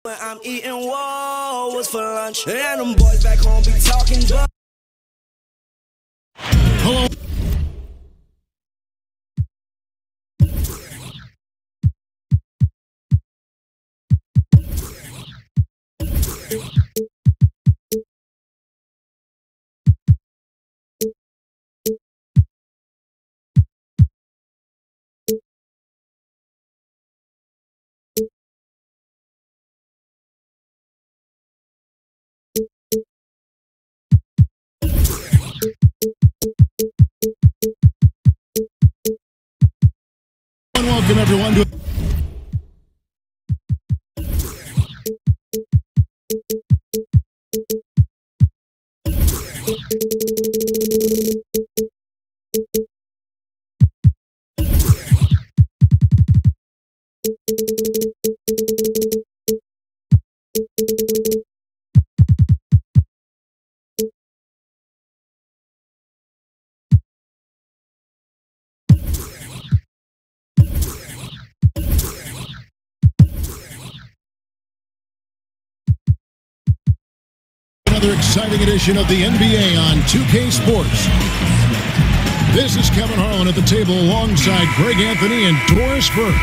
When I'm eating what's for lunch, and them boys back home be talking. Hello. Welcome everyone to another exciting edition of the NBA on 2K Sports. This is Kevin Harlan at the table alongside Greg Anthony and Doris Burke.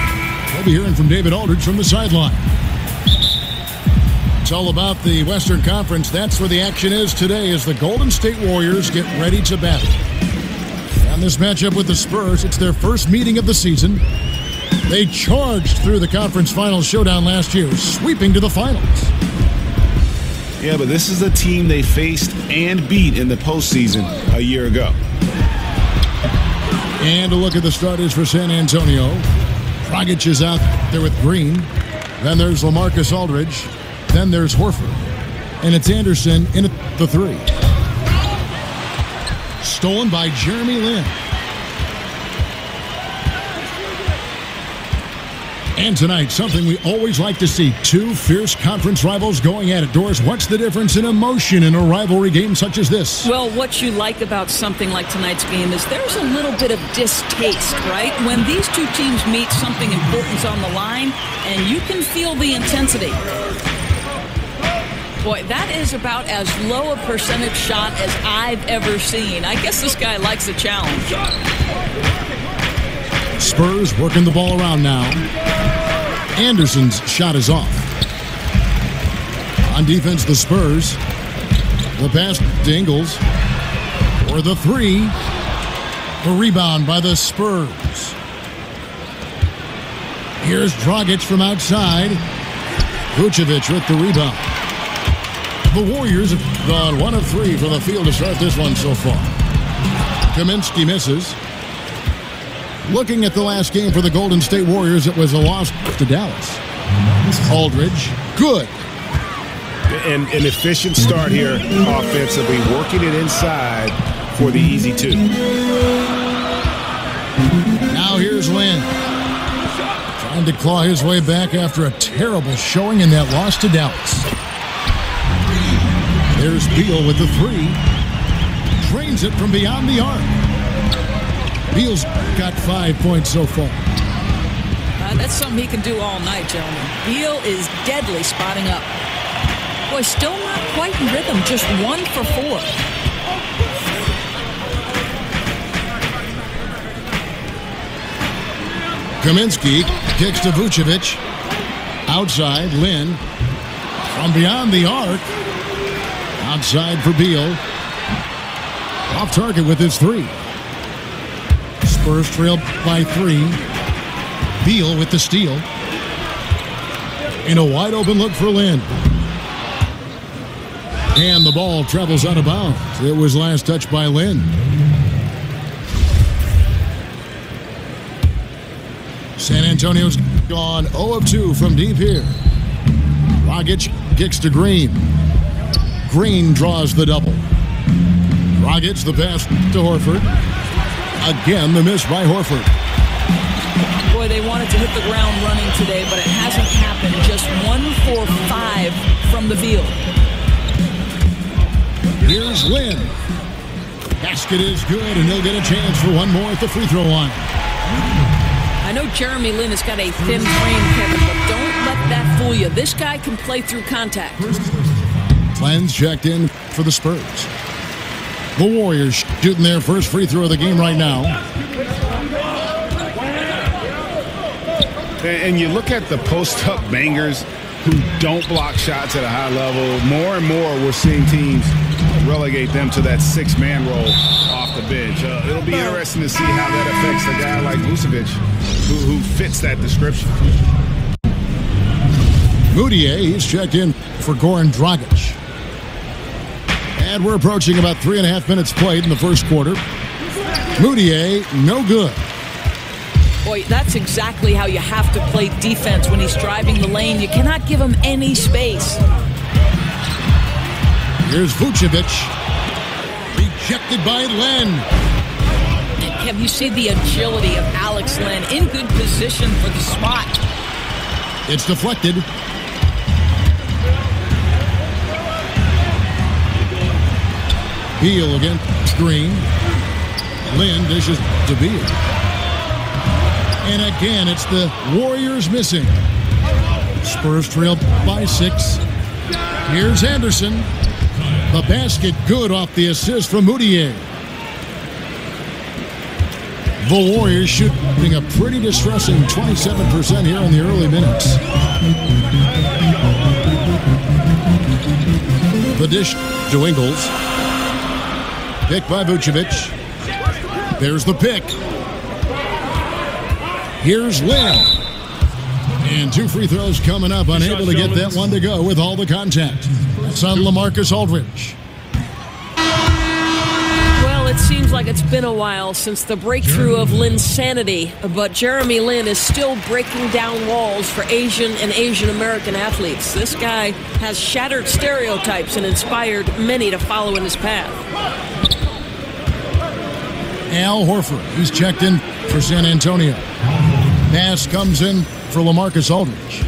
We'll be hearing from David Aldridge from the sideline. It's all about the Western Conference. That's where the action is today as the Golden State Warriors get ready to battle. And this matchup with the Spurs, it's their first meeting of the season. They charged through the conference finals showdown last year, sweeping to the finals. Yeah, but this is a team they faced and beat in the postseason a year ago. And a look at the starters for San Antonio. Dragic is out there with Green. Then there's LaMarcus Aldridge. Then there's Horford. And it's Anderson in at the three. Stolen by Jeremy Lin. And tonight, something we always like to see. Two fierce conference rivals going at it. Doris, what's the difference in emotion in a rivalry game such as this? Well, what you like about something like tonight's game is there's a little bit of distaste, right? When these two teams meet, something important's on the line, and you can feel the intensity. Boy, that is about as low a percentage shot as I've ever seen. I guess this guy likes a challenge. Spurs working the ball around now. Anderson's shot is off. On defense, the Spurs. The pass to Ingles. For the three. The rebound by the Spurs. Here's Dragic from outside. Vucevic with the rebound. The Warriors have gone 1 of 3 from the field to start this one so far. Kaminsky misses. Looking at the last game for the Golden State Warriors, it was a loss to Dallas. Aldridge, good. And an efficient start here offensively, working it inside for the easy two. Now here's Lin. Trying to claw his way back after a terrible showing in that loss to Dallas. There's Beal with the three. Drains it from beyond the arc. Beal's got 5 points so far. That's something he can do all night, gentlemen. Beal is deadly spotting up. Boy, still not quite in rhythm, just 1 for 4. Kaminsky kicks to Vucevic. Outside, Lin. From beyond the arc. Outside for Beal. Off target with his three. Spurs trailed by 3. Beal with the steal. In a wide open look for Lin. And the ball travels out of bounds. It was last touched by Lin. San Antonio's gone 0 of 2 from deep here. Dragic kicks to Green. Green draws the double. Dragic the pass to Horford. Again, the miss by Horford. Boy, they wanted to hit the ground running today, but it hasn't happened. Just 1 for 5 from the field. Here's Lin. Basket is good, and he'll get a chance for one more at the free throw line. I know Jeremy Lin has got a thin frame, Kevin, but don't let that fool you. This guy can play through contact. Len's checked in for the Spurs. The Warriors shooting their first free throw of the game right now. And you look at the post-up bangers who don't block shots at a high level. More and more we're seeing teams relegate them to that six-man role off the bench. It'll be interesting to see how that affects a guy like Vucevic, who fits that description. Moutier, he's checked in for Goran Dragic. And we're approaching about 3.5 minutes played in the first quarter. Moutier, no good. Boy, that's exactly how you have to play defense when he's driving the lane. You cannot give him any space. Here's Vucevic. Rejected by Len. Have you seen the agility of Alex Len in good position for the spot? It's deflected. Beal against Green. Lin dishes to Beal. And again, it's the Warriors missing. Spurs trail by 6. Here's Anderson. The basket good off the assist from Moutier. The Warriors shooting a pretty distressing 27% here in the early minutes. The dish to Ingles. Pick by Vucevic. There's the pick. Here's Lin. And 2 free throws coming up. Unable to get that one to go with all the contact. It's on LaMarcus Aldridge. Well, it seems like it's been a while since the breakthrough of Lin's sanity, but Jeremy Lin is still breaking down walls for Asian and Asian American athletes. This guy has shattered stereotypes and inspired many to follow in his path. Al Horford, he's checked in for San Antonio. Pass comes in for LaMarcus Aldridge.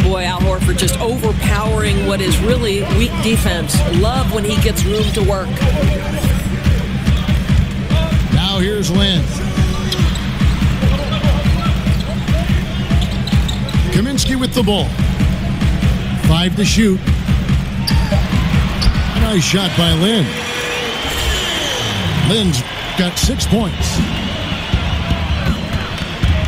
Boy, Al Horford just overpowering what is really weak defense. Love when he gets room to work. Now here's Lin. Kaminsky with the ball. 5 to shoot. A nice shot by Lin. Lin's got 6 points.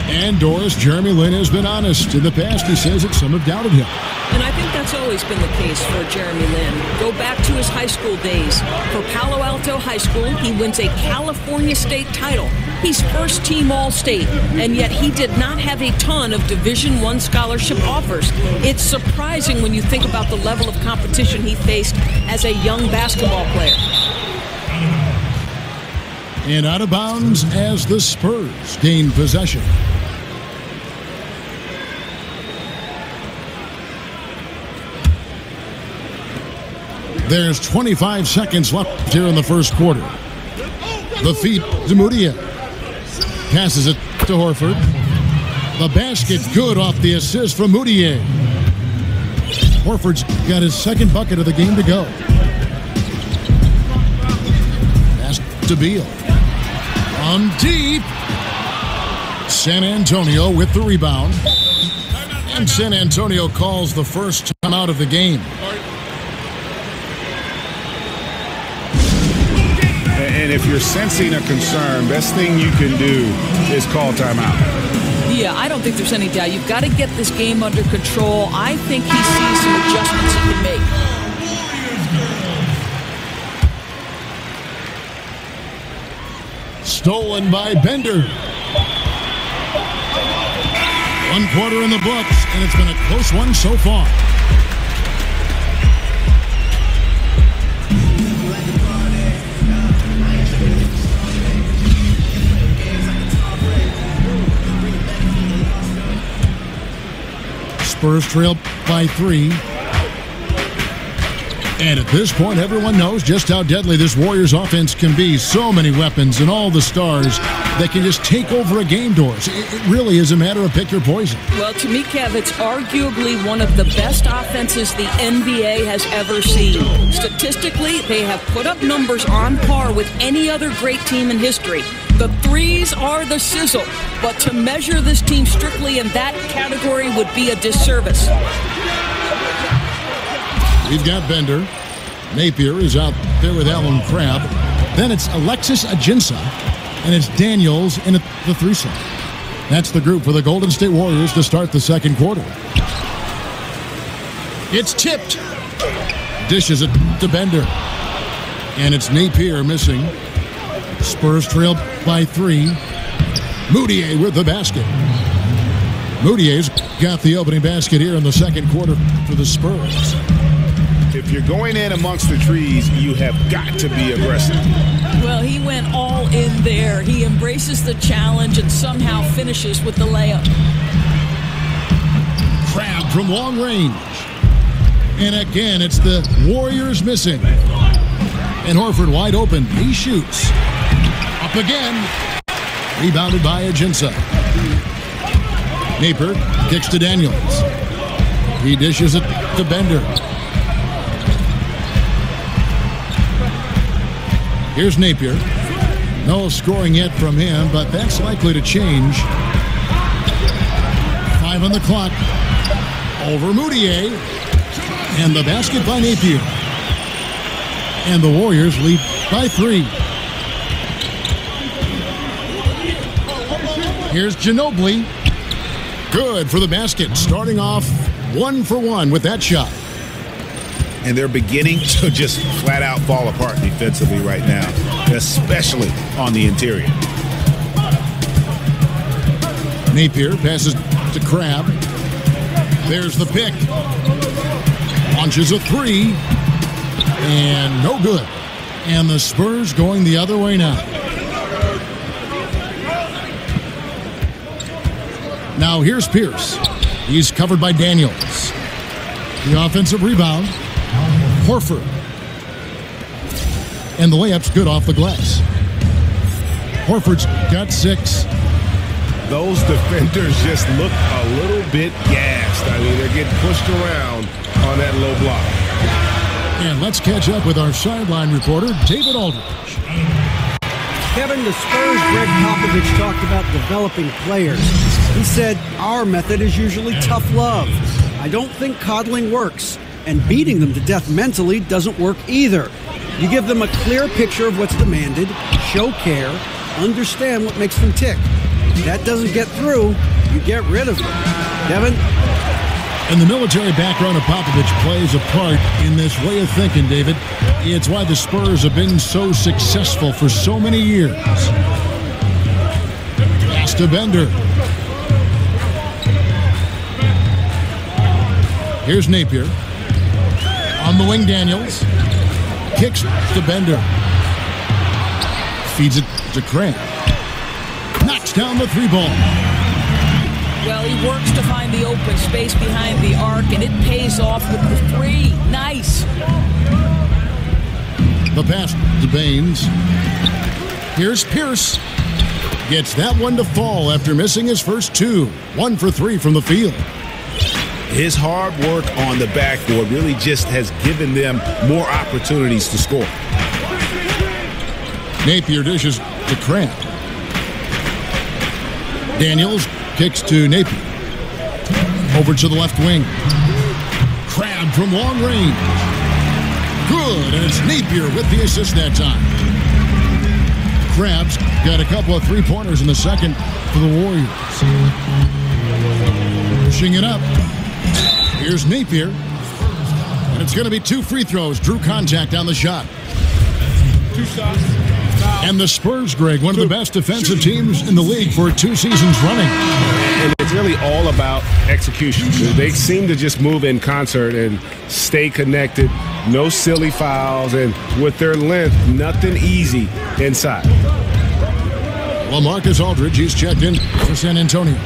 And Doris, Jeremy Lin has been honest. In the past, he says that some have doubted him. And I think that's always been the case for Jeremy Lin. Go back to his high school days. For Palo Alto High School, he wins a California State title. He's first-team All-State, and yet he did not have a ton of Division I scholarship offers. It's surprising when you think about the level of competition he faced as a young basketball player. And out of bounds as the Spurs gain possession. There's 25 seconds left here in the first quarter. The feed to Moutier. Passes it to Horford. The basket good off the assist from Moutier. Horford's got his second bucket of the game to go. Pass to Beal. On deep. San Antonio with the rebound. And San Antonio calls the first timeout of the game. And if you're sensing a concern, best thing you can do is call timeout. Yeah, I don't think there's any doubt. You've got to get this game under control. I think he sees some adjustments he can make. Stolen by Bender. 1 quarter in the books, and it's been a close one so far. Spurs trail by 3. And at this point, everyone knows just how deadly this Warriors offense can be. So many weapons and all the stars that can just take over a game doors. It really is a matter of pick your poison. Well, to me, Kev, it's arguably one of the best offenses the NBA has ever seen. Statistically, they have put up numbers on par with any other great team in history. The threes are the sizzle, but to measure this team strictly in that category would be a disservice. We've got Bender. Napier is out there with Alan Crabb. Then it's Alexis Ajinça, and it's Daniels in the threesome. That's the group for the Golden State Warriors to start the second quarter. It's tipped. Dishes it to Bender. And it's Napier missing. Spurs trail by 3. Moutier with the basket. Moutier's got the opening basket here in the second quarter for the Spurs. If you're going in amongst the trees, you have got to be aggressive. Well, he went all in there. He embraces the challenge and somehow finishes with the layup. Crabb from long range. And again, it's the Warriors missing. And Horford wide open. He shoots. Up again. Rebounded by Ajinça. Napier kicks to Daniels. He dishes it to Bender. Here's Napier. No scoring yet from him, but that's likely to change. 5 on the clock. Over Moutier. And the basket by Napier. And the Warriors lead by 3. Here's Ginobili. Good for the basket. Starting off 1 for 1 with that shot. And they're beginning to just flat out fall apart defensively right now, especially on the interior. Napier passes to Crabb. There's the pick. Launches a 3. And no good. And the Spurs going the other way now. Now here's Pierce. He's covered by Daniels. The offensive rebound. Horford. And the layup's good off the glass. Horford's got 6. Those defenders just look a little bit gassed. I mean, they're getting pushed around on that low block. And let's catch up with our sideline reporter, David Aldridge. Kevin, the Spurs' Greg Popovich talked about developing players. He said, our method is usually tough love. I don't think coddling works. And beating them to death mentally doesn't work either. You give them a clear picture of what's demanded, show care, understand what makes them tick. If that doesn't get through, you get rid of them. Kevin? And the military background of Popovich plays a part in this way of thinking, David. It's why the Spurs have been so successful for so many years. Pass to Bender. Here's Napier. On the wing, Daniels. Kicks to Bender. Feeds it to Crabb. Knocks down the 3-ball. Well, he works to find the open space behind the arc, and it pays off with the 3. Nice. The pass to Baines. Here's Pierce. Gets that one to fall after missing his first 2. 1 for 3 from the field. His hard work on the backboard really just has given them more opportunities to score. Napier dishes to Crabb. Daniels kicks to Napier. Over to the left wing. Crabb from long range. Good, and it's Napier with the assist that time. Crabb's got a couple of 3-pointers in the second for the Warriors. Pushing it up. Here's Napier. And it's going to be 2 free throws. Drew contact on the shot. 2 shots. And the Spurs, Greg, one of the best defensive teams in the league for 2 seasons running. And it's really all about execution. They seem to just move in concert and stay connected. No silly fouls. And with their length, nothing easy inside. Well, Marcus Aldridge, he's checked in for San Antonio.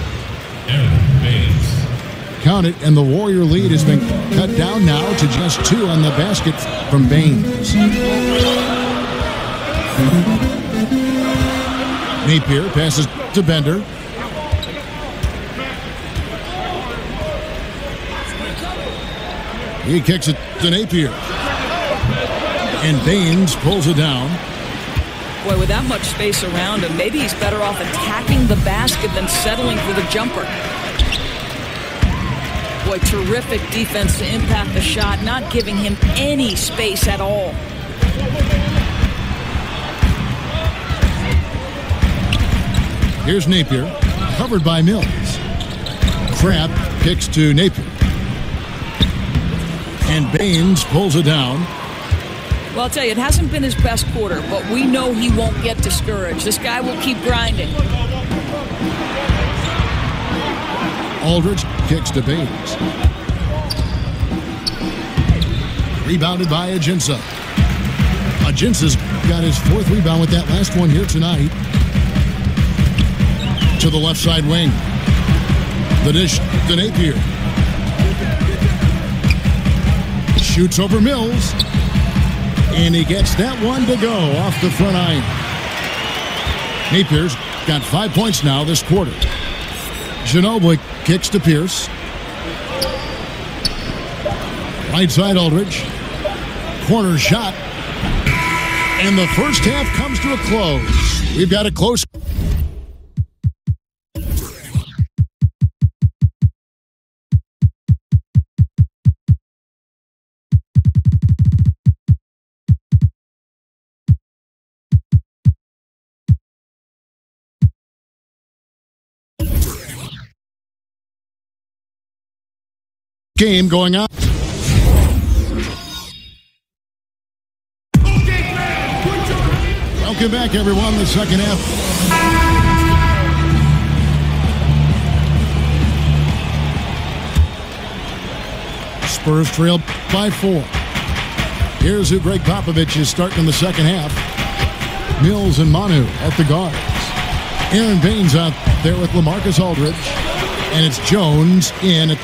count it, and the Warrior lead has been cut down now to just 2 on the basket from Baines. Napier passes to Bender. He kicks it to Napier. And Baines pulls it down. Boy, with that much space around him, maybe he's better off attacking the basket than settling for the jumper. Boy, terrific defense to impact the shot, not giving him any space at all. Here's Napier, covered by Mills. Crabb kicks to Napier. And Baines pulls it down. Well, I'll tell you, it hasn't been his best quarter, but we know he won't get discouraged. This guy will keep grinding. Aldridge kicks to Baines. Rebounded by Ajinça. Ajinça's got his 4th rebound with that last one here tonight. To the left side wing. The dish to Napier. Shoots over Mills. And he gets that one to go off the front iron. Napier's got 5 points now this quarter. Ginobili kicks to Pierce. Right side Aldridge. Corner shot. And the first half comes to a close. We've got a close. Game going on. Welcome back, everyone. The second half. Spurs trail by 4. Here's who Greg Popovich is starting in the second half. Mills and Manu at the guards. Aaron Baines out there with LaMarcus Aldridge. And it's Jones in at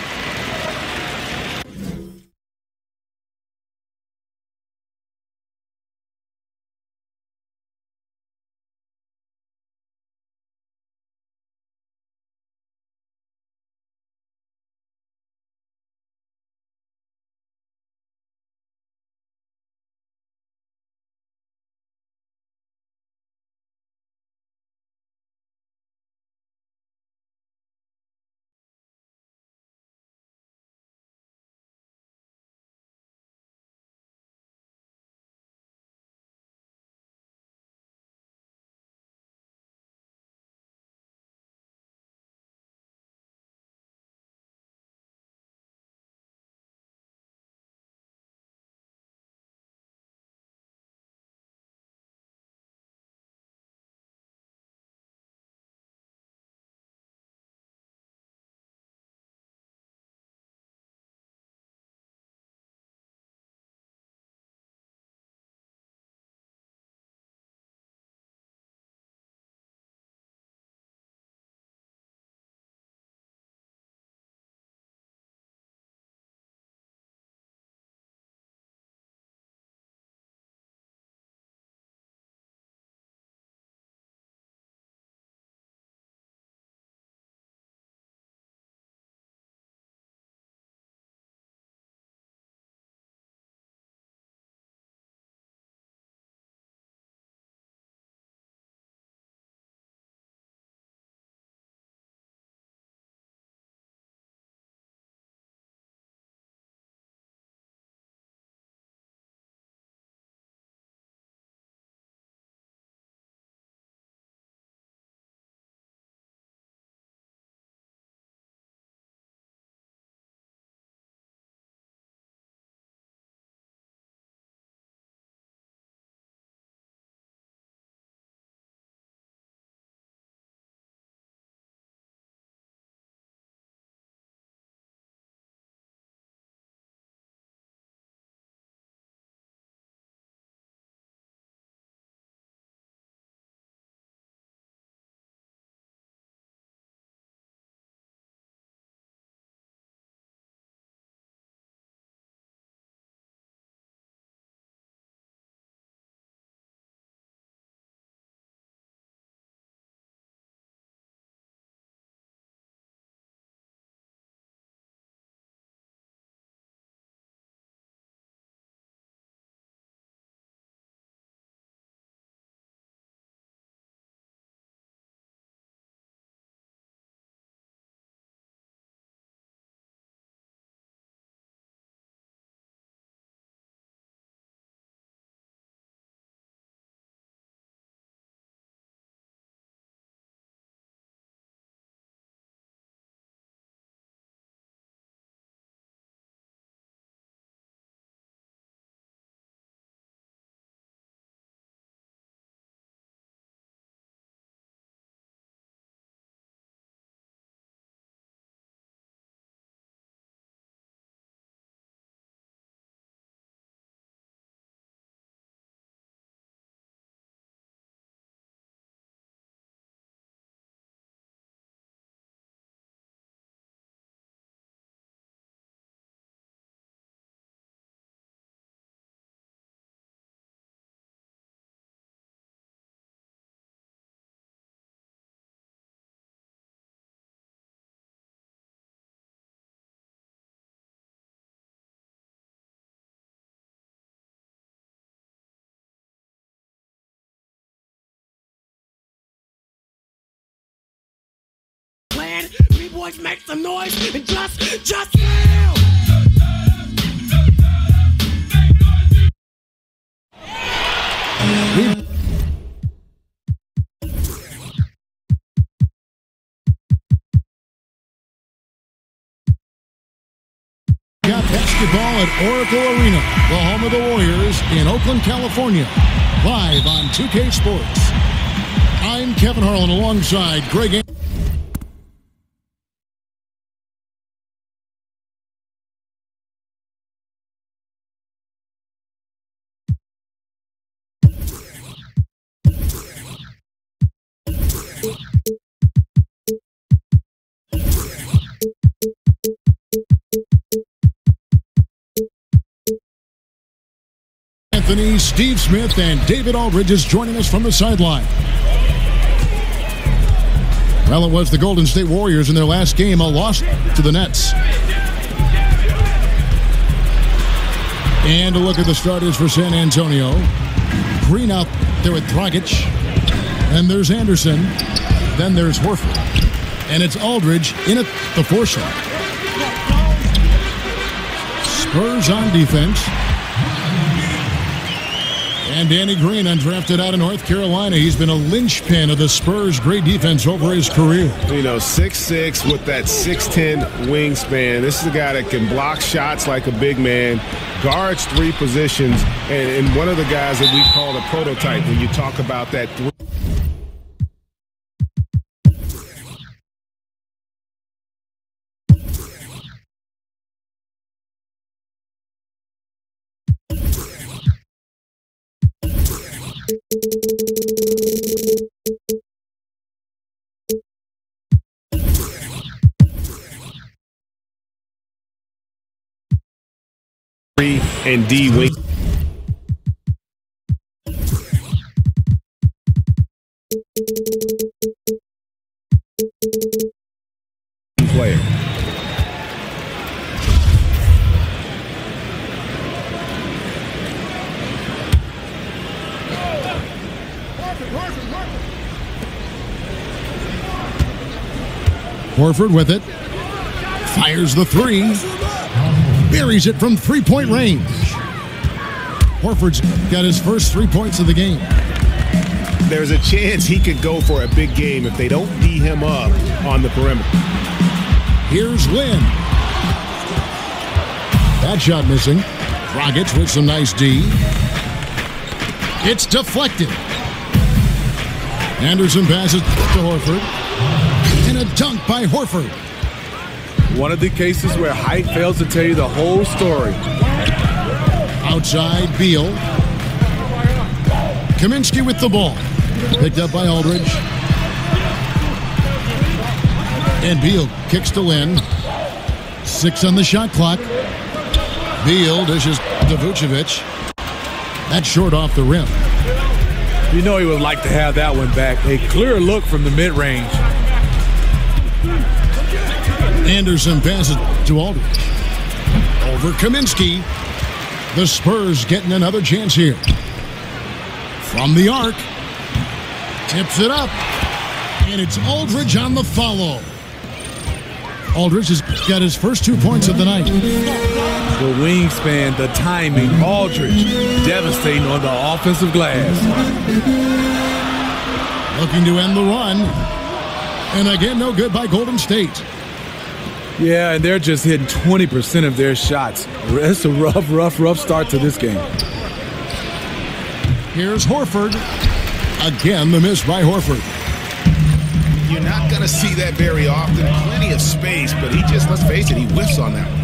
ready? B-boys, make some noise and just feel. Got basketball at Oracle Arena, the home of the Warriors in Oakland, California. Live on 2K Sports. I'm Kevin Harlan alongside Greg. Anthony, Steve Smith, and David Aldridge is joining us from the sideline. Well, it was the Golden State Warriors in their last game, a loss to the Nets. And a look at the starters for San Antonio. Green out there with Dragic. And there's Anderson. Then there's Horford. And it's Aldridge in at the 4 slot. Spurs on defense. And Danny Green, undrafted out of North Carolina. He's been a linchpin of the Spurs' great defense over his career. 6'6" with that 6'10" wingspan. This is a guy that can block shots like a big man, guards 3 positions, and one of the guys that we call the prototype when you talk about that 3. And D wing player. Horford with it. Fires the 3. Buries it from 3-point range. Horford's got his first 3 points of the game. There's a chance he could go for a big game if they don't D him up on the perimeter. Here's Lynn. That shot missing. Dragic with some nice D. It's deflected. Anderson passes to Horford. And a dunk by Horford. One of the cases where height fails to tell you the whole story. Outside, Beal. Kaminsky with the ball. Picked up by Aldridge. And Beal kicks to Lynn. 6 on the shot clock. Beal dishes to Vucevic. That's short off the rim. You know he would like to have that one back. A clear look from the mid-range. Anderson passes to Aldridge. Over Kaminsky. The Spurs getting another chance here. From the arc. Tips it up. And it's Aldridge on the follow. Aldridge has got his first 2 points of the night. The wingspan, the timing, Aldridge devastating on the offensive glass. Looking to end the run. And again, no good by Golden State. Yeah, and they're just hitting 20% of their shots. It's a rough start to this game. Here's Horford. Again, the miss by Horford. You're not going to see that very often. Plenty of space, but he just, let's face it, he whiffs on that one.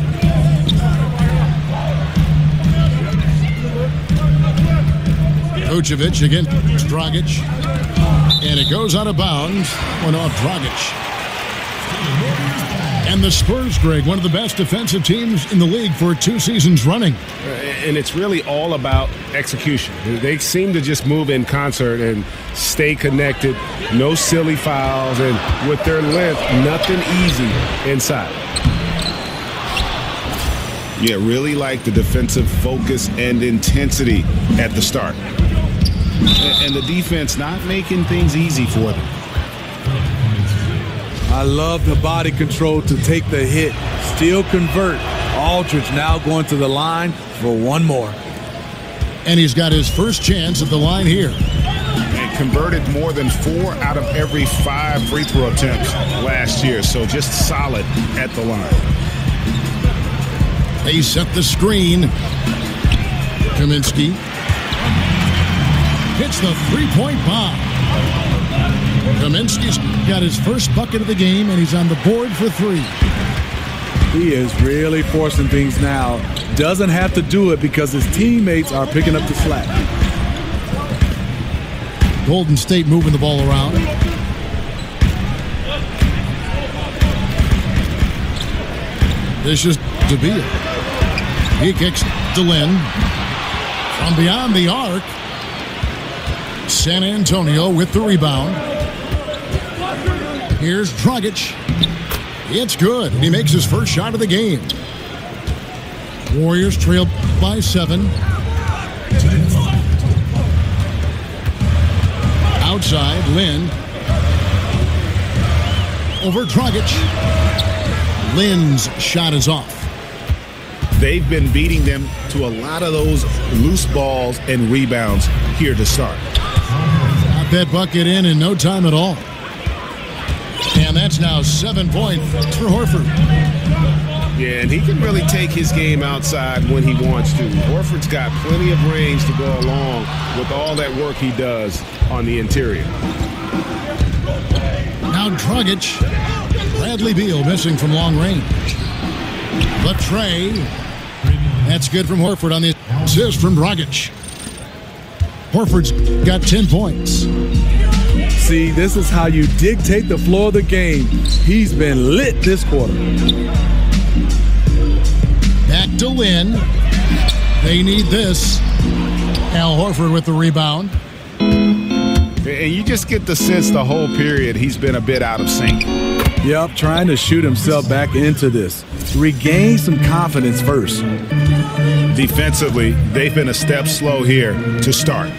Vucevic against Dragic. And it goes out of bounds. One off Dragic. And the Spurs, Greg, one of the best defensive teams in the league for 2 seasons running. And it's really all about execution. They seem to just move in concert and stay connected. No silly fouls. And with their length, nothing easy inside. Yeah, really like the defensive focus and intensity at the start. And the defense not making things easy for them. I love the body control to take the hit, still convert. Aldridge now going to the line for one more. And he's got his first chance at the line here. And converted more than 4 out of every 5 free throw attempts last year. So just solid at the line. They set the screen. Kaminsky hits the three-point bomb. Kaminsky's got his first bucket of the game, and he's on the board for 3. He is really forcing things now. Doesn't have to do it because his teammates are picking up the slack. Golden State moving the ball around. This is DeBeal. He kicks to Lynn. From beyond the arc, San Antonio with the rebound. Here's Dragic. It's good. He makes his first shot of the game. Warriors trail by 7. Outside, Lynn. Over Dragic. Lynn's shot is off. They've been beating them to a lot of those loose balls and rebounds here to start. Got that bucket in no time at all. And that's now 7 points for Horford. Yeah, and he can really take his game outside when he wants to. Horford's got plenty of range to go along with all that work he does on the interior. Now Dragic. Bradley Beal missing from long range. The tray. That's good from Horford on the assist from Dragic. Horford's got 10 points. See, this is how you dictate the flow of the game. He's been lit this quarter. Back to Lynn. They need this. Al Horford with the rebound. And you just get the sense the whole period he's been a bit out of sync. Yep, trying to shoot himself back into this. Regain some confidence first. Defensively, they've been a step slow here to start.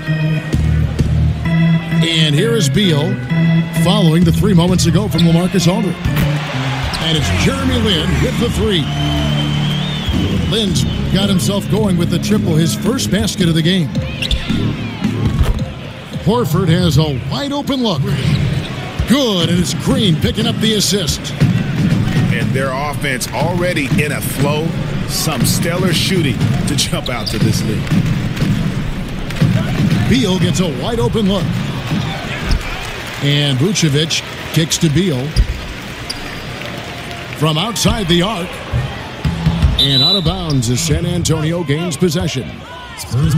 And here is Beal following the 3 moments ago from LaMarcus Aldridge. And it's Jeremy Lin with the 3. Lin's got himself going with the triple, his first basket of the game. Horford has a wide open look. Good, and it's Green picking up the assist. And their offense already in a flow. Some stellar shooting to jump out to this lead. Beal gets a wide open look. And Vucevic kicks to Beal. From outside the arc. And out of bounds as San Antonio gains possession. San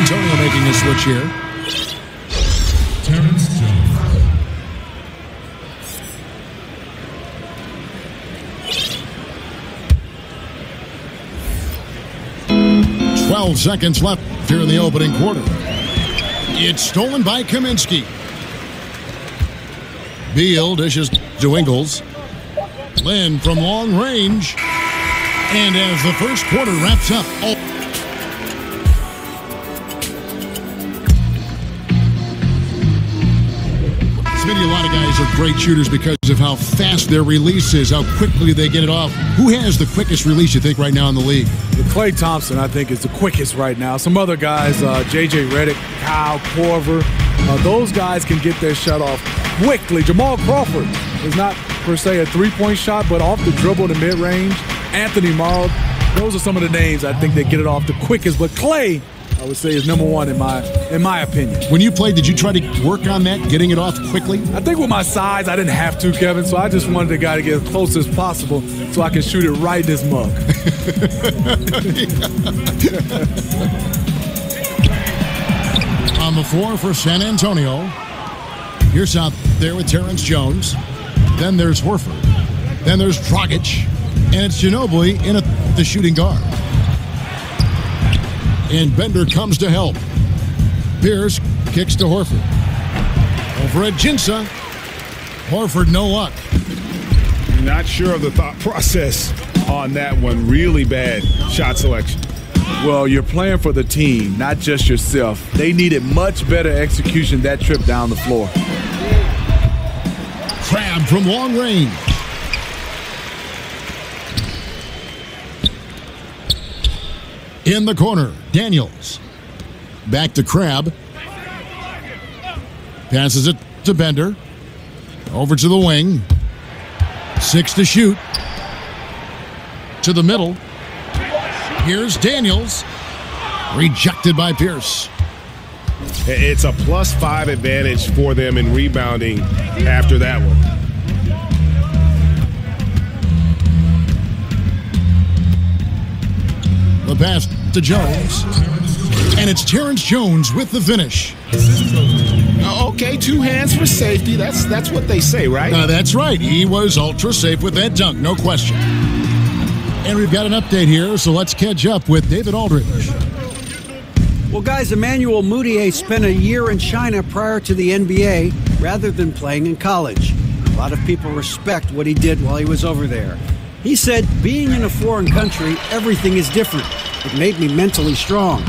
Antonio making a switch here. Terrence Jones. 12 seconds left here in the opening quarter. It's stolen by Kaminsky. Beal dishes to Ingles. Lynn from long range. And as the first quarter wraps up, Smitty, a lot of guys are great shooters because of how fast their release is, how quickly they get it off. Who has the quickest release, you think, right now in the league? Klay Thompson, I think, is the quickest right now. Some other guys, J.J. Redick, Kyle Korver, those guys can get their shot off quickly. Jamal Crawford is not, per se, a three-point shot, but off the dribble to mid-range. Anthony Morrow, those are some of the names I think that get it off the quickest. But Klay, I would say, is number one in my opinion. When you played, did you try to work on that, getting it off quickly? I think with my size, I didn't have to, Kevin, so I just wanted the guy to get as close as possible so I can shoot it right in his mug. On the floor for San Antonio, here's out there with Terrence Jones. Then there's Horford. Then there's Dragic. And it's Ginobili in the shooting guard. And Bender comes to help. Pierce kicks to Horford. Over at Jinsa. Horford, no luck. Not sure of the thought process on that one. Really bad shot selection. Well, you're playing for the team, not just yourself. They needed much better execution that trip down the floor. Crab from long range. In the corner, Daniels. Back to Crab. Passes it to Bender. Over to the wing. 6 to shoot. To the middle. Here's Daniels. Rejected by Pierce. It's a +5 advantage for them in rebounding after that one. The pass to Jones. And it's Terrence Jones with the finish. Okay, 2 hands for safety. That's what they say, right? That's right. He was ultra safe with that dunk, no question. And we've got an update here, so let's catch up with David Aldridge. Well, guys, Emmanuel Mudiay spent a year in China prior to the NBA rather than playing in college. A lot of people respect what he did while he was over there. He said, being in a foreign country, everything is different. It made me mentally strong.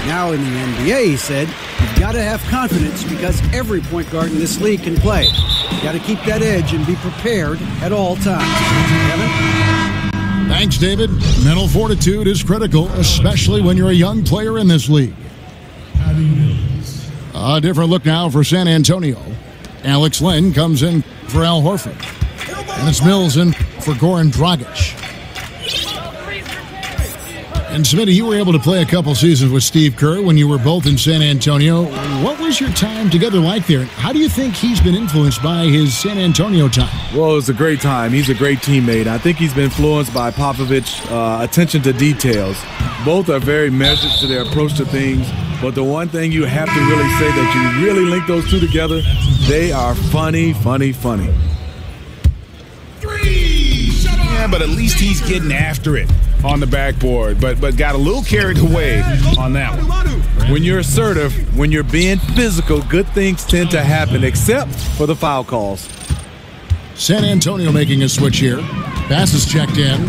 Now in the NBA, he said, you've got to have confidence because every point guard in this league can play. You've got to keep that edge and be prepared at all times. Kevin? Thanks, David. Mental fortitude is critical, especially when you're a young player in this league. A different look now for San Antonio. Alex Len comes in for Al Horford. And it's Mills in for Goran Dragic. And Smitty, you were able to play a couple seasons with Steve Kerr when you were both in San Antonio. What was your time together like there? How do you think he's been influenced by his San Antonio time? Well, it was a great time. He's a great teammate. I think he's been influenced by Popovich's attention to details. Both are very measured to their approach to things. But the one thing you have to really say that you really link those two together, they are funny. Yeah, but at least he's getting after it on the backboard, but got a little carried away on that one. When you're assertive, when you're being physical, good things tend to happen, except for the foul calls. San Antonio making a switch here. Pass is checked in.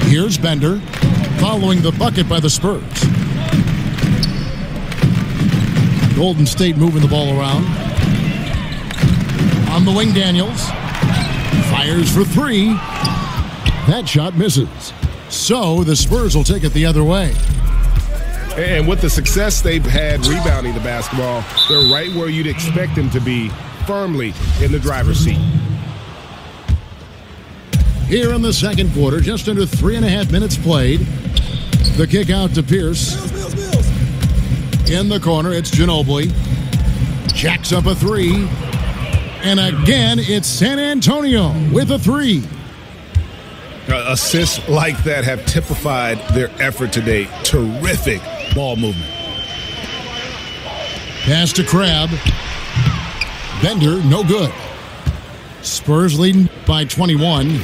Here's Bender, following the bucket by the Spurs. Golden State moving the ball around. On the wing, Daniels. Fires for 3. That shot misses. So the Spurs will take it the other way. And with the success they've had rebounding the basketball, they're right where you'd expect them to be, firmly in the driver's seat. Here in the second quarter, just under 3.5 minutes played. The kick out to Pierce. In the corner, it's Ginobili. Jacks up a 3. And again, it's San Antonio with a 3. Assists like that have typified their effort today. Terrific ball movement. Pass to Crab. Bender, no good. Spurs leading by 21.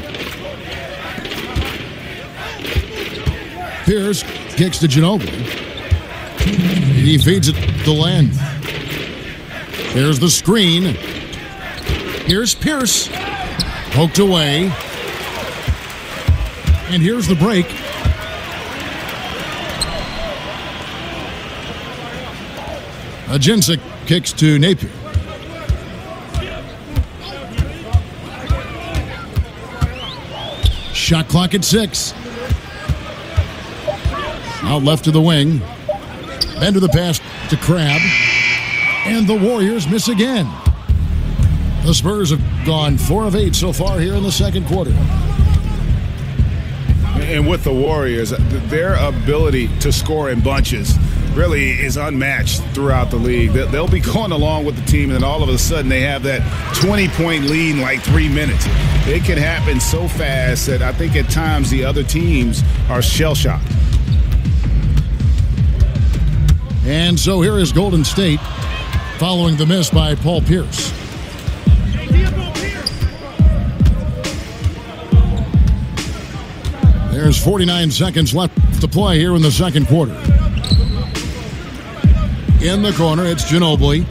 Pierce kicks to Ginobili. He feeds it to Len. There's the screen. Here's Pierce. Poked away. And here's the break. Ajincic kicks to Napier. Shot clock at 6. Out left to the wing. Bender the pass to Crab. And the Warriors miss again. The Spurs have gone 4 of 8 so far here in the second quarter. And with the Warriors, their ability to score in bunches really is unmatched throughout the league. They'll be going along with the team, and then all of a sudden they have that 20-point lead in like 3 minutes. It can happen so fast that I think at times the other teams are shell-shocked. And so here is Golden State following the miss by Paul Pierce. There's 49 seconds left to play here in the second quarter. In the corner, it's Ginobili.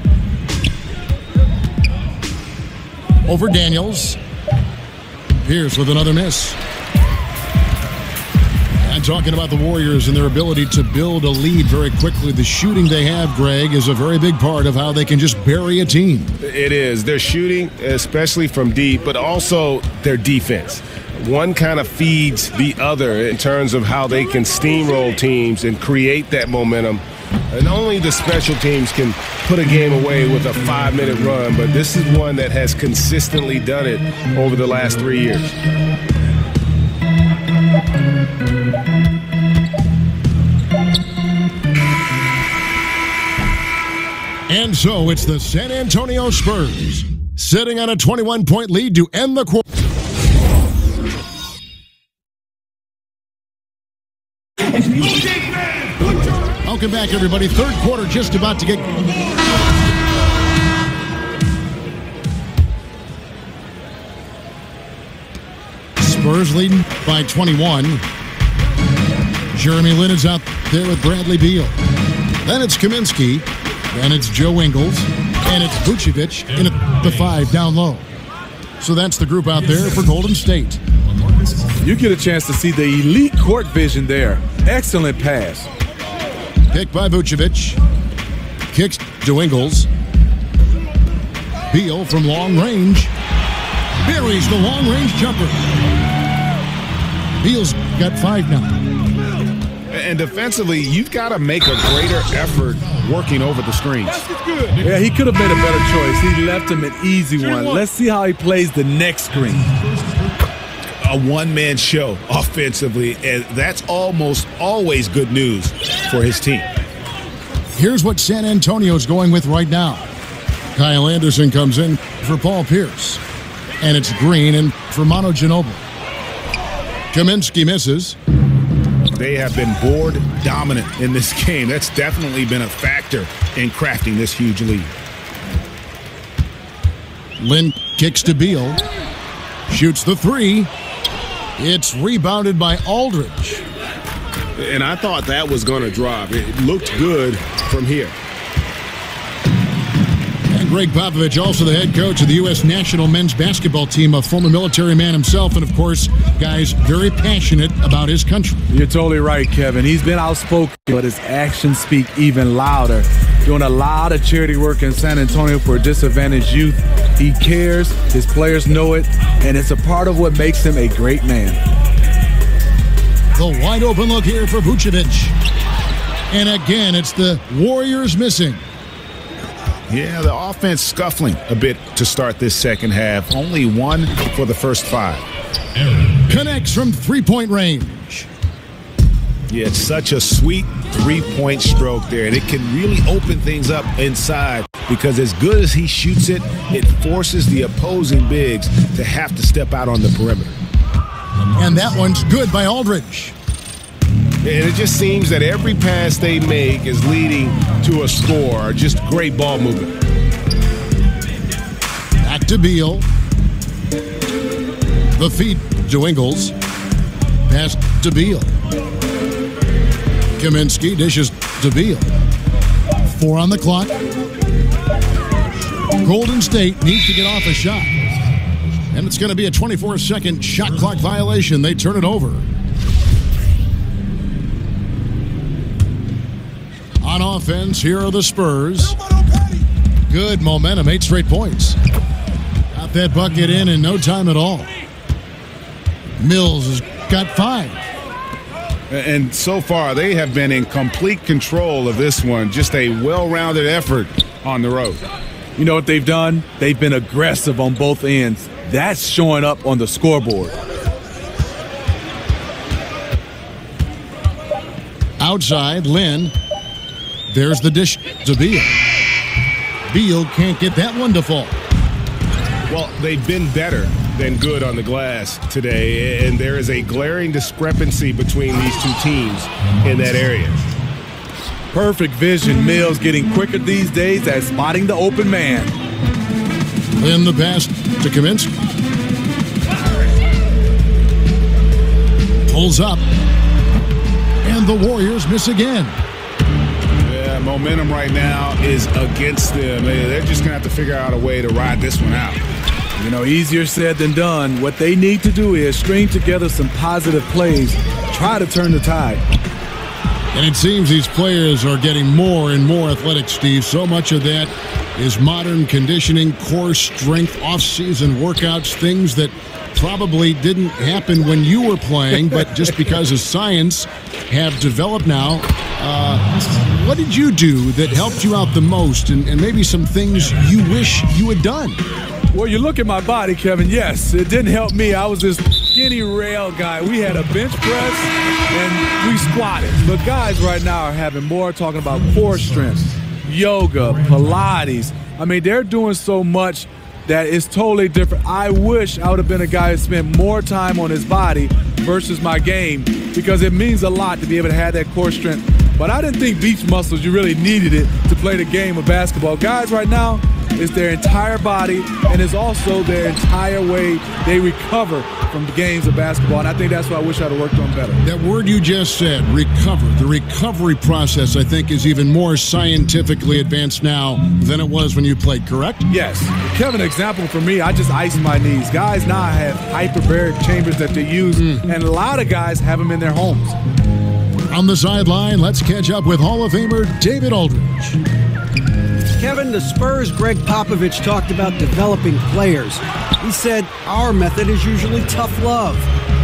Over Daniels. Pierce with another miss. talking about the Warriors and their ability to build a lead very quickly. The shooting they have, Greg, is a very big part of how they can just bury a team. It is. Their shooting, especially from deep, but also their defense. One kind of feeds the other in terms of how they can steamroll teams and create that momentum. And only the special teams can put a game away with a 5-minute run, but this is one that has consistently done it over the last 3 years. And so it's the San Antonio Spurs sitting on a 21-point lead to end the quarter. Welcome back, everybody. Third quarter just about to get... Spurs leading by 21. Jeremy Lin is out there with Bradley Beal. Then it's Kaminsky. Then it's Joe Ingles. And it's Vucevic in at the 5 down low. So that's the group out there for Golden State. You get a chance to see the elite court vision there. Excellent pass. Picked by Vucevic. Kicks to Ingles. Beal from long range. Buries the long-range jumper. Beal's got 5 now. And defensively, you've got to make a greater effort working over the screens. Yeah, he could have made a better choice. He left him an easy one. Let's see how he plays the next screen. A one-man show offensively, and that's almost always good news for his team. Here's what San Antonio's going with right now. Kyle Anderson comes in for Paul Pierce. And it's Green and for Manu Ginobili. Kaminsky misses. They have been board dominant in this game. That's definitely been a factor in crafting this huge lead. Lin kicks to Beal. Shoots the 3. It's rebounded by Aldridge. And I thought that was going to drop. It looked good from here. And Greg Popovich, also the head coach of the U.S. national men's basketball team, a former military man himself, and of course, guys, very passionate about his country. You're totally right, Kevin. He's been outspoken, but his actions speak even louder. Doing a lot of charity work in San Antonio for disadvantaged youth. He cares, his players know it, and it's a part of what makes him a great man. The wide open look here for Vucevic. And again, it's the Warriors missing. Yeah, the offense scuffling a bit to start this second half. Only 1 for the first 5. Connects from 3-point range. Yeah, it's such a sweet 3-point stroke there, and it can really open things up inside because as good as he shoots it, it forces the opposing bigs to have to step out on the perimeter. And that one's good by Aldridge. And it just seems that every pass they make is leading to a score. Just great ball movement. Back to Beal. The feed to Ingles. Pass to Beal. Kaminsky dishes to Beal. 4 on the clock. Golden State needs to get off a shot. And it's going to be a 24-second shot clock violation. They turn it over. On offense, here are the Spurs. Good momentum, 8 straight points. Got that bucket in no time at all. Mills has got 5. And so far, they have been in complete control of this one. Just a well-rounded effort on the road. You know what they've done? They've been aggressive on both ends. That's showing up on the scoreboard. Outside, Lin. There's the dish to Beal. Beal can't get that one to fall. Well, they've been better than good on the glass today, and there is a glaring discrepancy between these two teams in that area. Perfect vision. Mills getting quicker these days at spotting the open man. Then the pass to Kaminsky. Pulls up. And the Warriors miss again. Yeah, momentum right now is against them. They're just going to have to figure out a way to ride this one out. You know, easier said than done. What they need to do is string together some positive plays, try to turn the tide. And it seems these players are getting more and more athletic, Steve. So much of that is modern conditioning, core strength, off-season workouts, things that probably didn't happen when you were playing, but just because of science have developed now. What did you do that helped you out the most, and maybe some things you wish you had done? Well, you look at my body, Kevin. Yes, it didn't help me. I was this skinny rail guy. We had a bench press, and we squatted. But guys right now are having more talking about core strength, yoga, Pilates. I mean, they're doing so much that is totally different. I wish I would have been a guy who spent more time on his body versus my game, because it means a lot to be able to have that core strength. But I didn't think beach muscles, you really needed it to play the game of basketball. Guys right now, it's their entire body, and it's also their entire way they recover from the games of basketball. And I think that's what I wish I'd have worked on better. That word you just said, recover. The recovery process, I think, is even more scientifically advanced now than it was when you played, correct? Yes. Kevin, example for me, I just iced my knees. Guys now have hyperbaric chambers that they use, and a lot of guys have them in their homes. On the sideline, let's catch up with Hall of Famer David Aldridge. Kevin, the Spurs' Greg Popovich talked about developing players. He said, our method is usually tough love.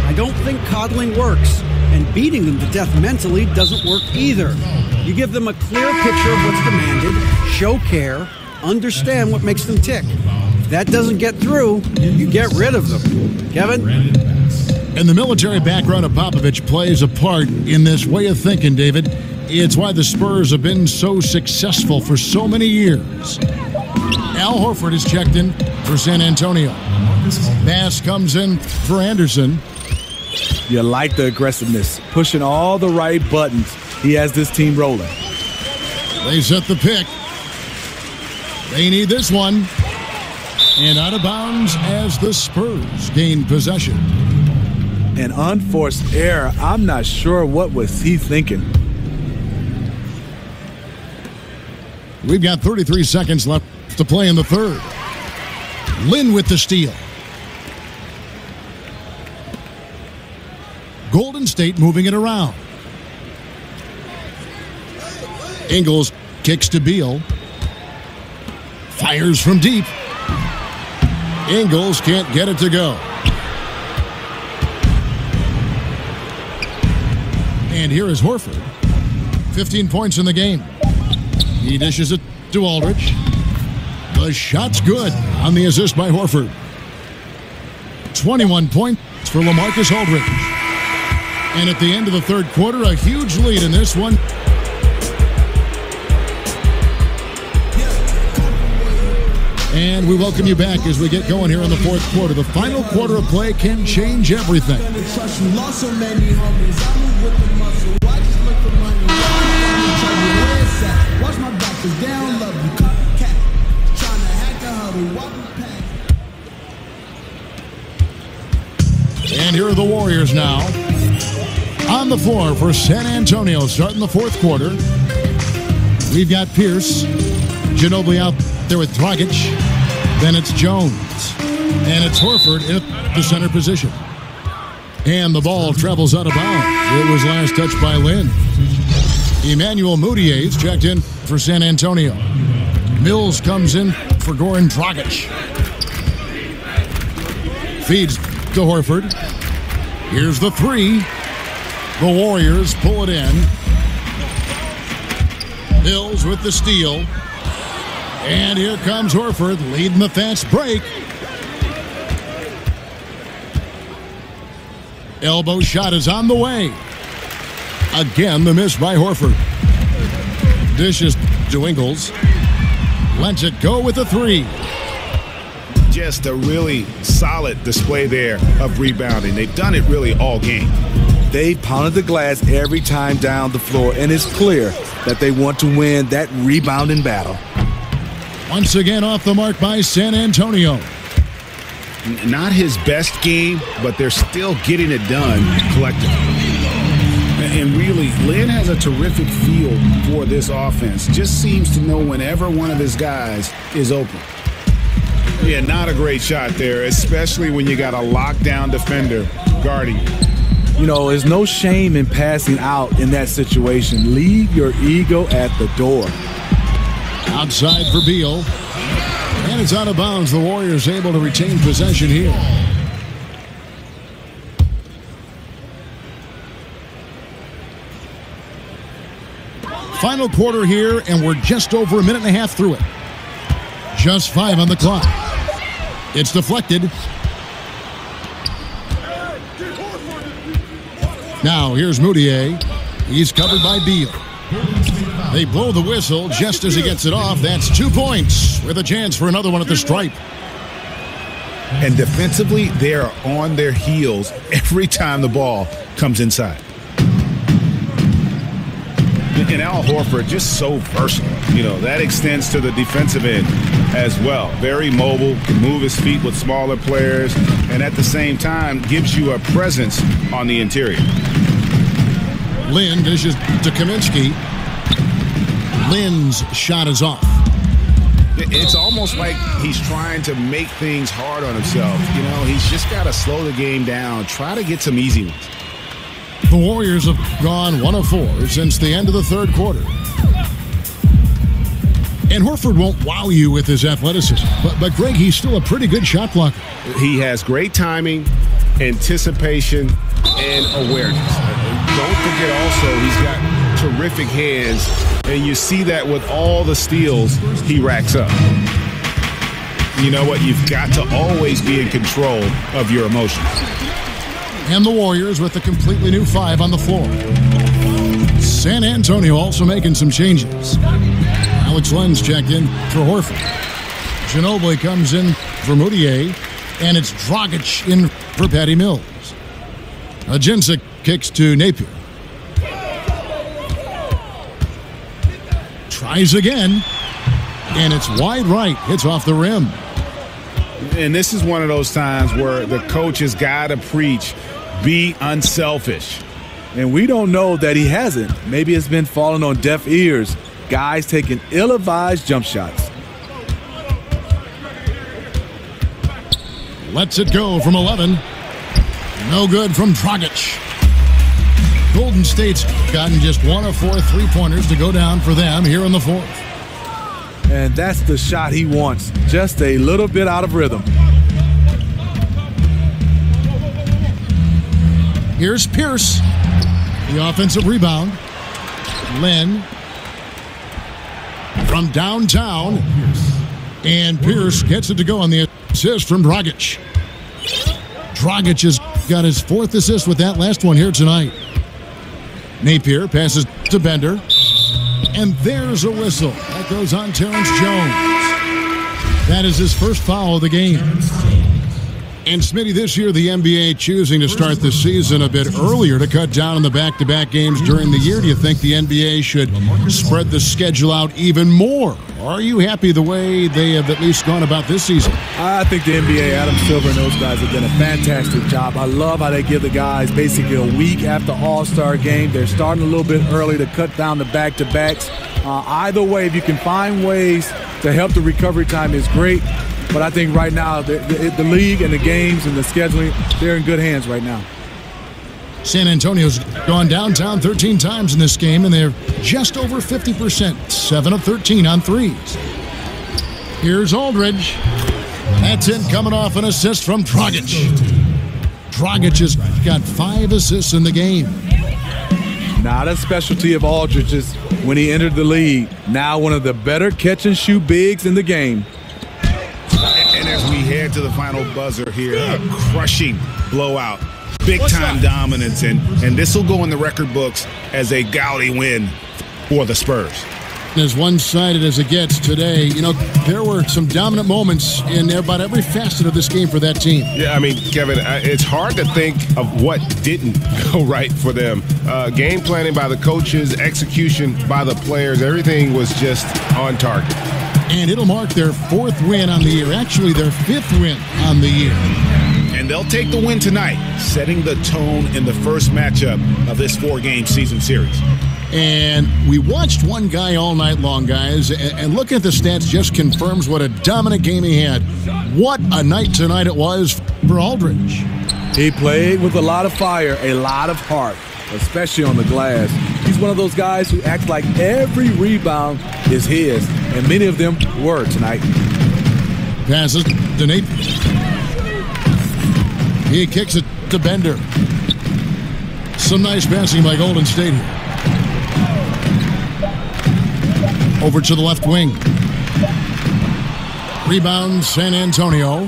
I don't think coddling works, and beating them to death mentally doesn't work either. You give them a clear picture of what's demanded, show care, understand what makes them tick. If that doesn't get through, you get rid of them. Kevin? And the military background of Popovich plays a part in this way of thinking, David. It's why the Spurs have been so successful for so many years. Al Horford is checked in for San Antonio. Bass comes in for Anderson. You like the aggressiveness, pushing all the right buttons. He has this team rolling. They set the pick. They need this one. And out of bounds as the Spurs gain possession. An unforced error. I'm not sure what was he thinking. We've got 33 seconds left to play in the third. Lynn with the steal. Golden State moving it around. Ingles kicks to Beal. Fires from deep. Ingles can't get it to go. And here is Horford. 15 points in the game. He dishes it to Aldridge. The shot's good on the assist by Horford. 21 points for LaMarcus Aldridge. And at the end of the third quarter, a huge lead in this one. And we welcome you back as we get going here in the fourth quarter. The final quarter of play can change everything. And here are the Warriors now. On the floor for San Antonio, starting the fourth quarter. We've got Pierce. Ginobili out there with Dragic. Then it's Jones. And it's Horford in the center position. And the ball travels out of bounds. It was last touched by Lynn. Emmanuel Mudiay's checked in for San Antonio. Mills comes in for Goran Dragic. Feeds to Horford. Here's the three. The Warriors pull it in. Mills with the steal. And here comes Horford leading the fast break. Elbow shot is on the way. Again, the miss by Horford. Dishes to Ingles. Lets it go with a three. Just a really solid display there of rebounding. They've done it really all game. They've pounded the glass every time down the floor, and it's clear that they want to win that rebounding battle. Once again off the mark by San Antonio. Not his best game, but they're still getting it done collectively. And really, Lynn has a terrific feel for this offense. Just seems to know whenever one of his guys is open. Yeah, not a great shot there, especially when you got a lockdown defender guarding you. You know, there's no shame in passing out in that situation. Leave your ego at the door. Outside for Beal. And it's out of bounds. The Warriors able to retain possession here. Final quarter here, and we're just over a minute and a half through it. Just 5 on the clock. It's deflected. Now here's Moutier. He's covered by Beal. They blow the whistle just as he gets it off. That's 2 points with a chance for another one at the stripe. And defensively, they are on their heels every time the ball comes inside. And Al Horford just so versatile. You know, that extends to the defensive end as well. Very mobile, can move his feet with smaller players, and at the same time gives you a presence on the interior. Lynn dishes to Kaminsky. Lynn's shot is off. It's almost like he's trying to make things hard on himself. You know, he's just got to slow the game down, try to get some easy ones. The Warriors have gone 1 of 4 since the end of the third quarter. And Horford won't wow you with his athleticism. But Greg, he's still a pretty good shot blocker. He has great timing, anticipation, and awareness. Don't forget also he's got terrific hands, and you see that with all the steals he racks up. You know what? You've got to always be in control of your emotions. And the Warriors with a completely new 5 on the floor. San Antonio also making some changes. Alex Len's checked in for Horford. Ginobili comes in for Moutier. And it's Dragic in for Patty Mills. Ajinça kicks to Napier. Tries again. And it's wide right. Hits off the rim. And this is one of those times where the coach has got to preach, be unselfish. And we don't know that he hasn't. Maybe it's been falling on deaf ears. Guys taking ill-advised jump shots. Lets it go from 11. No good from Dragic. Golden State's gotten just 1 of 4 3-pointers to go down for them here in the fourth. And that's the shot he wants. Just a little bit out of rhythm. Here's Pierce. The offensive rebound. Len from downtown. And Pierce gets it to go on the assist from Dragic. Dragic has got his 4th assist with that last one here tonight. Napier passes to Bender. And there's a whistle. That goes on Terrence Jones. That is his first foul of the game. And Smitty, this year the NBA choosing to start the season a bit earlier to cut down on the back-to-back games during the year. Do you think the NBA should spread the schedule out even more? Or are you happy the way they have at least gone about this season? I think the NBA, Adam Silver and those guys have done a fantastic job. I love how they give the guys basically a week after All-Star game. They're starting a little bit early to cut down the back-to-backs. Either way, if you can find ways to help the recovery time, is great. But I think right now, the league and the games and the scheduling, they're in good hands right now. San Antonio's gone downtown 13 times in this game, and they're just over 50%, 7 of 13 on threes. Here's Aldridge. That's it, coming off an assist from Dragic. Dragic has got 5 assists in the game. Not a specialty of Aldridge's when he entered the league. Now one of the better catch-and-shoot bigs in the game. And as we head to the final buzzer here, a crushing blowout, big-time dominance, and this will go in the record books as a gaudy win for the Spurs. As one-sided as it gets today, you know, there were some dominant moments in about every facet of this game for that team. Yeah, I mean, Kevin, it's hard to think of what didn't go right for them. Game planning by the coaches, execution by the players, everything was just on target. And it'll mark their 4th win on the year, actually their 5th win on the year. And they'll take the win tonight, setting the tone in the first matchup of this 4-game season series. And we watched one guy all night long, guys, and looking at the stats just confirms what a dominant game he had. What a night tonight it was for Aldridge. He played with a lot of fire, a lot of heart, especially on the glass. He's one of those guys who act like every rebound is his, and many of them were tonight. Passes to Nate. He kicks it to Bender. Some nice passing by Golden State here. Over to the left wing. Rebound, San Antonio.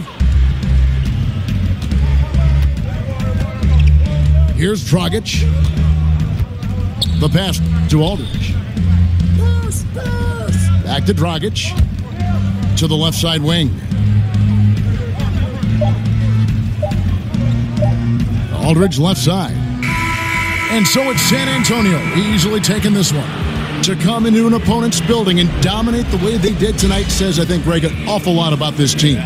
Here's Dragic. The pass to Aldridge. Back to Dragic. To the left side wing. Aldridge left side. And so it's San Antonio easily taking this one. To come into an opponent's building and dominate the way they did tonight says, I think, Greg, an awful lot about this team.